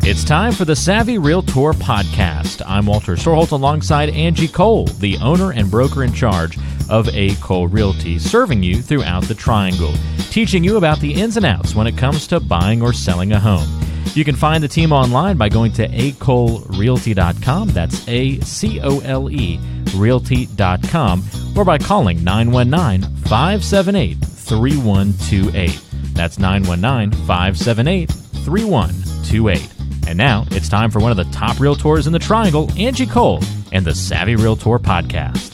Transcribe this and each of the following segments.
It's time for the Savvy Realtor Podcast. I'm Walter Storholt alongside Angie Cole, the owner and broker in charge of A. Cole Realty, serving you throughout the Triangle, teaching you about the ins and outs when it comes to buying or selling a home. You can find the team online by going to acolerealty.com. That's A-C-O-L-E realty.com, or by calling 919-578-3128. That's 919-578-3128. And now it's time for one of the top realtors in the Triangle, Angie Cole, and the Savvy Realtor Podcast.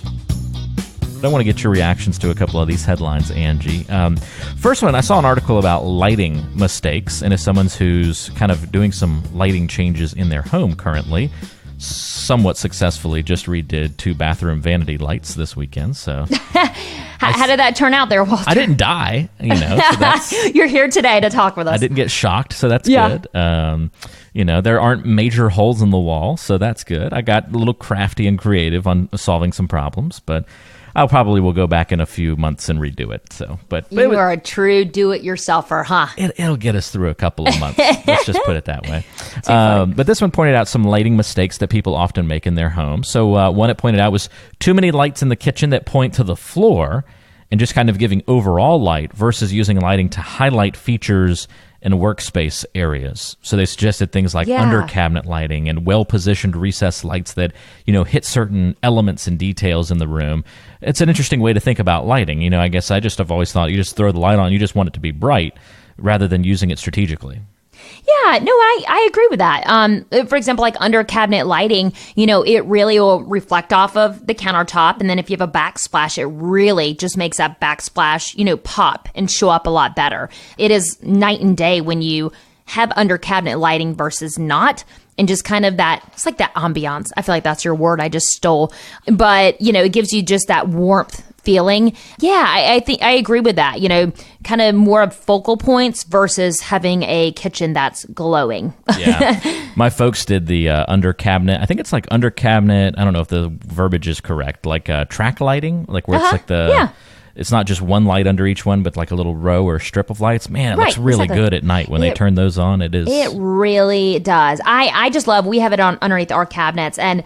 I want to get your reactions to a couple of these headlines, Angie. First one, I saw an article about lighting mistakes, and as someone who's kind of doing some lighting changes in their home currently, somewhat successfully just redid 2 bathroom vanity lights this weekend. So, how did that turn out there, Walter? I didn't die, So that's, you're here today to talk with us. I didn't get shocked, so that's good. There aren't major holes in the wall, so that's good. I got a little crafty and creative on solving some problems, but I probably will go back in a few months and redo it. But you are a true do-it-yourselfer, huh? It'll get us through a couple of months. Let's just put it that way. But this one pointed out some lighting mistakes that people often make in their home. So one it pointed out was too many lights in the kitchen that point to the floor and just kind of giving overall light versus using lighting to highlight features in workspace areas. So they suggested things like under cabinet lighting and well-positioned recessed lights that, hit certain elements and details in the room. It's an interesting way to think about lighting. I guess I've always thought you just throw the light on, you just want it to be bright rather than using it strategically. Yeah, no, I agree with that. For example, like under cabinet lighting, it really will reflect off of the countertop. And then if you have a backsplash, it really just makes that backsplash, pop and show up a lot better. It is night and day when you have under cabinet lighting versus not. And just kind of it's like that ambiance. I feel like that's your word I just stole. But, it gives you just that warmth feeling. Yeah, I think I agree with that. Kind of more of focal points versus having a kitchen that's glowing. Yeah. My folks did the under cabinet. I think it's like under cabinet. I don't know if the verbiage is correct. Like track lighting, like where it's like it's not just one light under each one, but like a little row or strip of lights. Man, it looks really good at night when they turn those on. It is. It really does. I just love, we have it on underneath our cabinets. And,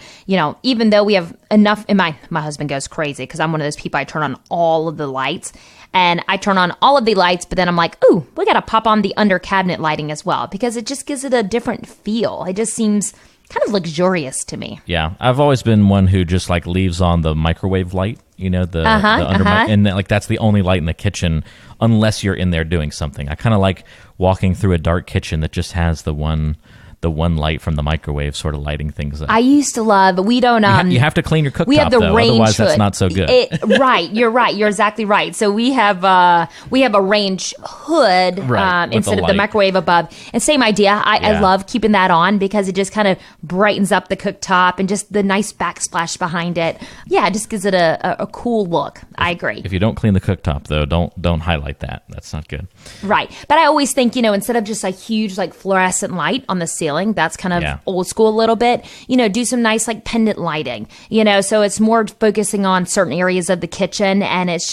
even though we have enough, and my husband goes crazy because I'm one of those people, I turn on all of the lights. And I turn on all of the lights, but then I'm like, ooh, we got to pop on the under cabinet lighting as well because it just gives it a different feel. It just seems kind of luxurious to me. Yeah. I've always been one who just like leaves on the microwave light, the under and like that's the only light in the kitchen unless you're in there doing something. I kind of like walking through a dark kitchen that just has the one light from the microwave sort of lighting things up. I used to love, we don't... you have to clean your cooktop, we have the though, range otherwise hood. That's not so good. Right, you're exactly right. So we have a range hood instead of the microwave above. And same idea, I love keeping that on because it just kind of brightens up the cooktop and just the nice backsplash behind it. Yeah, it just gives it a cool look. I agree. If you don't clean the cooktop, though, don't highlight that. That's not good. Right. But I always think, instead of just a huge like fluorescent light on the ceiling, that's kind of old school a little bit, do some nice like pendant lighting, so it's more focusing on certain areas of the kitchen and it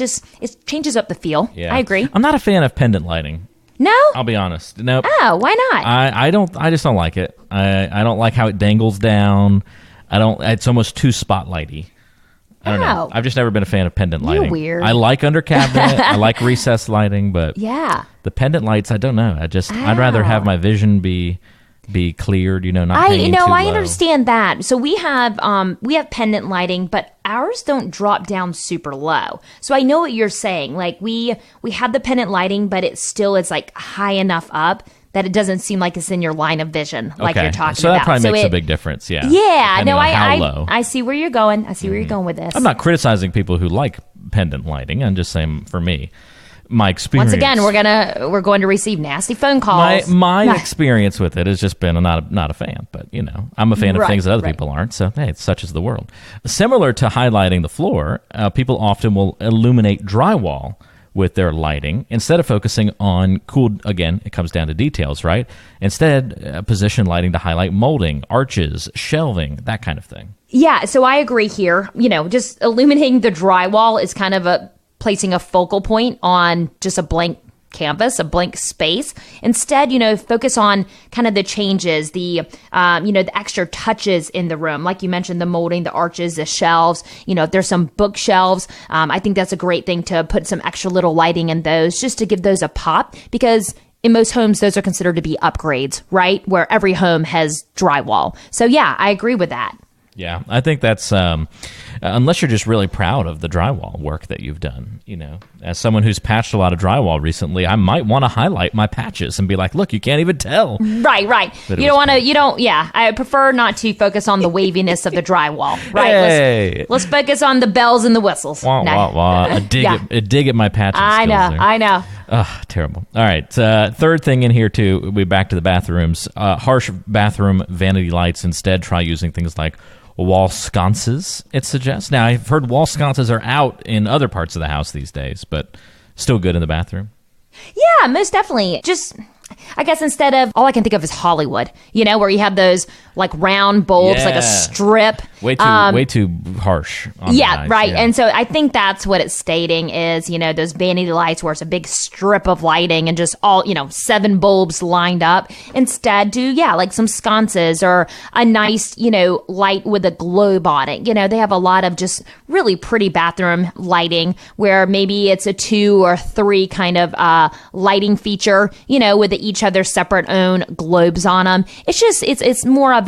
changes up the feel. I agree. I'm not a fan of pendant lighting. No? I'll be honest. Nope. Oh, why not? I just don't like it. I don't like how it dangles down. It's almost too spotlighty. I don't know. I've just never been a fan of pendant lighting. You're weird. I like under cabinet. I like recessed lighting, but the pendant lights, I don't know. I'd rather have my vision be cleared, not hanging too low. I understand that. So we have pendant lighting, but ours don't drop down super low. So I know what you're saying. Like we have the pendant lighting, but it's like high enough up that it doesn't seem like it's in your line of vision, like you're talking about. So that probably makes a big difference, yeah. Yeah, no, I see where you're going. I see where you're going with this. I'm not criticizing people who like pendant lighting. I'm just saying, for me, my experience. Once again, we're going to receive nasty phone calls. My experience with it has just been not a fan, but I'm a fan of things that other people aren't. So hey, such is the world. Similar to highlighting the floor, people often will illuminate drywall with their lighting instead of focusing on again, it comes down to details, right? Instead, position lighting to highlight molding, arches, shelving, that kind of thing. Yeah, so I agree here. Just illuminating the drywall is kind of placing a focal point on just a blank canvas, a blank space. Instead, focus on kind of the changes, the extra touches in the room. Like you mentioned, the molding, the arches, the shelves, if there's some bookshelves, I think that's a great thing to put some extra little lighting in those just to give those a pop, because in most homes, those are considered to be upgrades, right? Where every home has drywall. So yeah, I agree with that. Yeah, I think that's, unless you're just really proud of the drywall work that you've done, as someone who's patched a lot of drywall recently, I might want to highlight my patches and be like, look, you can't even tell. Right. I prefer not to focus on the waviness of the drywall, right? Hey. Let's focus on the bells and the whistles. Wah, wah, wah. I dig at my patching skills there. I know. Ugh, terrible. All right. Third thing in here, too, we back to the bathrooms. Harsh bathroom vanity lights. Instead, try using things like wall sconces, it suggests. Now, I've heard wall sconces are out in other parts of the house these days, but still good in the bathroom. Yeah, most definitely. Just, I guess instead of, all I can think of is Hollywood, where you have those like round bulbs, like a strip. Way too harsh. Yeah, right. Yeah. And so I think that's what it's stating is, those vanity lights where it's a big strip of lighting and just all, 7 bulbs lined up. Instead, do, like some sconces or a nice, light with a globe on it. They have a lot of just really pretty bathroom lighting where maybe it's a 2 or 3 kind of lighting feature, with each of their separate own globes on them. It's just, it's more of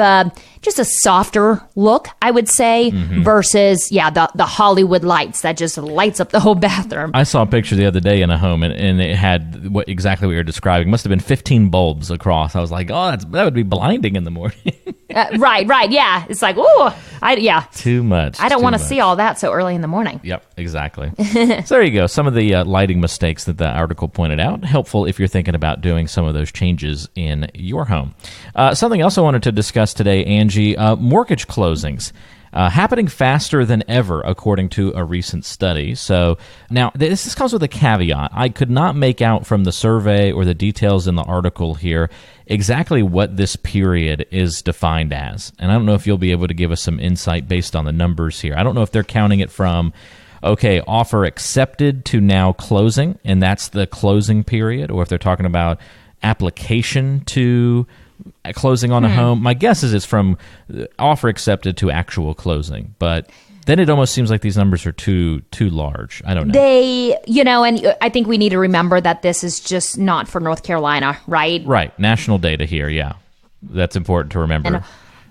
just a softer look, I would say, versus, the Hollywood lights that just lights up the whole bathroom. I saw a picture the other day in a home, and it had exactly what you're describing. It must have been 15 bulbs across. I was like, oh, that would be blinding in the morning. Right. Yeah. It's like, ooh, too much. I don't want to see all that so early in the morning. Yep, exactly. So there you go. Some of the lighting mistakes that the article pointed out. Helpful if you're thinking about doing some of those changes in your home. Something else I wanted to discuss today, Angie, mortgage closings. Happening faster than ever, according to a recent study. So now, this comes with a caveat. I could not make out from the survey or the details in the article here exactly what this period is defined as. And I don't know if you'll be able to give us some insight based on the numbers here. I don't know if they're counting it from, offer accepted to now closing, and that's the closing period, or if they're talking about application to closing on a home. My guess is it's from offer accepted to actual closing, but then it almost seems like these numbers are too large. I don't know. And I think we need to remember that this is just not for North Carolina, right? Right. National data here, yeah. That's important to remember. And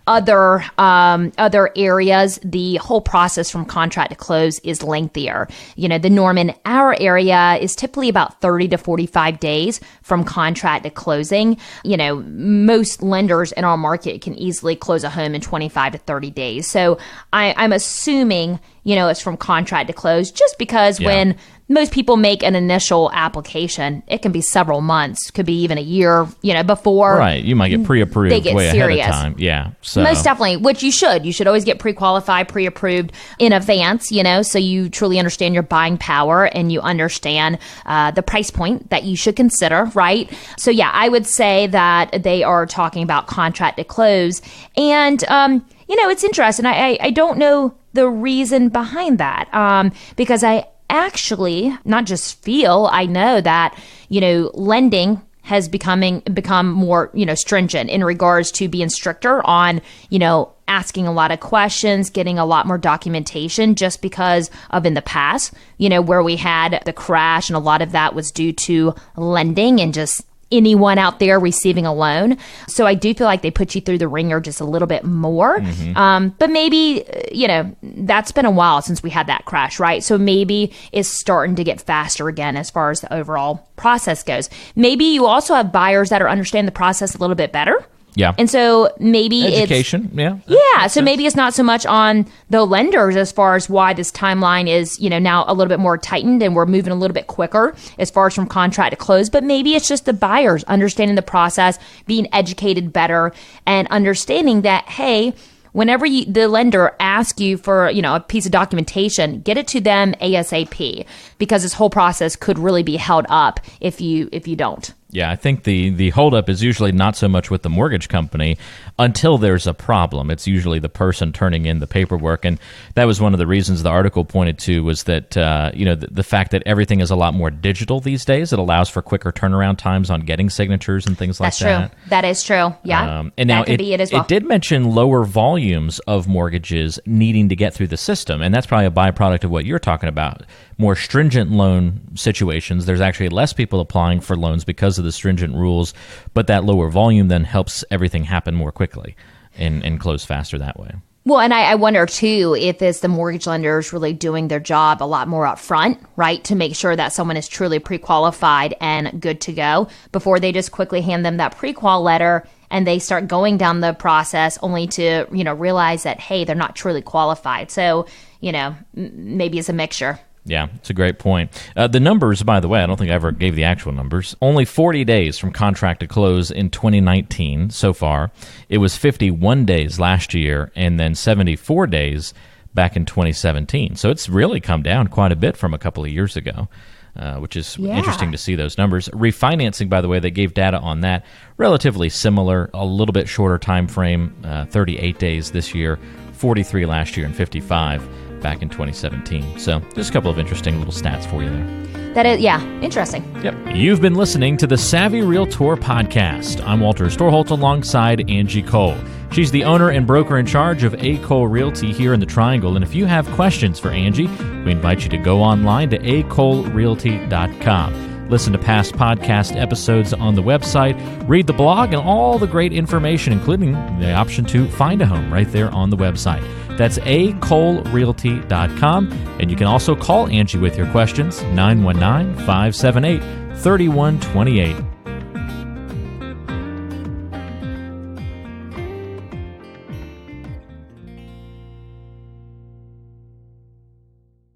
other areas, the whole process from contract to close is lengthier. The norm in our area is typically about 30 to 45 days from contract to closing. Most lenders in our market can easily close a home in 25 to 30 days. So I'm assuming, it's from contract to close just because when most people make an initial application, it can be several months, could be even a year, before. Right. You might get pre-approved they get way serious. ahead of time. Yeah. So. Most definitely, which you should. You should always get pre-qualified, pre-approved in advance, so you truly understand your buying power and you understand the price point that you should consider, right? So yeah, I would say that they are talking about contract to close. And, it's interesting. I don't know the reason behind that because I actually not just feel, I know that, lending has become more, stringent in regards to being stricter on, asking a lot of questions, getting a lot more documentation just because of in the past, where we had the crash and a lot of that was due to lending and just anyone out there receiving a loan. So I do feel like they put you through the ringer just a little bit more. But maybe, that's been a while since we had that crash, right? So maybe it's starting to get faster again as far as the overall process goes. Maybe you also have buyers that are understanding the process a little bit better. Yeah. And so maybe education. Yeah. So maybe it's not so much on the lenders as far as why this timeline is, now a little bit more tightened and we're moving a little bit quicker as far as from contract to close. But maybe it's just the buyers understanding the process, being educated better and understanding that, hey, whenever the lender asks you for, a piece of documentation, get it to them ASAP because this whole process could really be held up if you don't. Yeah, I think the holdup is usually not so much with the mortgage company until there's a problem. It's usually the person turning in the paperwork, and that was one of the reasons the article pointed to was that the fact that everything is a lot more digital these days. It allows for quicker turnaround times on getting signatures and things like that. That's true. That is true. Yeah, and now that could be it as well. It did mention lower volumes of mortgages needing to get through the system, and that's probably a byproduct of what you're talking about. More stringent loan situations, there's actually less people applying for loans because of the stringent rules, but that lower volume then helps everything happen more quickly and close faster that way. Well, and I wonder, too, if it's the mortgage lenders really doing their job a lot more up front, right, to make sure that someone is truly pre-qualified and good to go before they just quickly hand them that pre-qual letter and they start going down the process only to, realize that, hey, they're not truly qualified. So, maybe it's a mixture. Yeah, it's a great point. The numbers, by the way, I don't think I ever gave the actual numbers. Only 40 days from contract to close in 2019 so far. It was 51 days last year and then 74 days back in 2017. So it's really come down quite a bit from a couple of years ago, which is interesting to see those numbers. Refinancing, by the way, they gave data on that. Relatively similar, a little bit shorter time frame, 38 days this year, 43 last year, and 55 back in 2017. So just a couple of interesting little stats for you there. That is, interesting. Yep. You've been listening to the Savvy Realtor podcast. I'm Walter Storholt alongside Angie Cole. She's the owner and broker in charge of A. Cole Realty here in the Triangle. And if you have questions for Angie, we invite you to go online to acolerealty.com. Listen to past podcast episodes on the website, read the blog, and all the great information, including the option to find a home right there on the website. That's acolerealty.com. And you can also call Angie with your questions, 919-578-3128.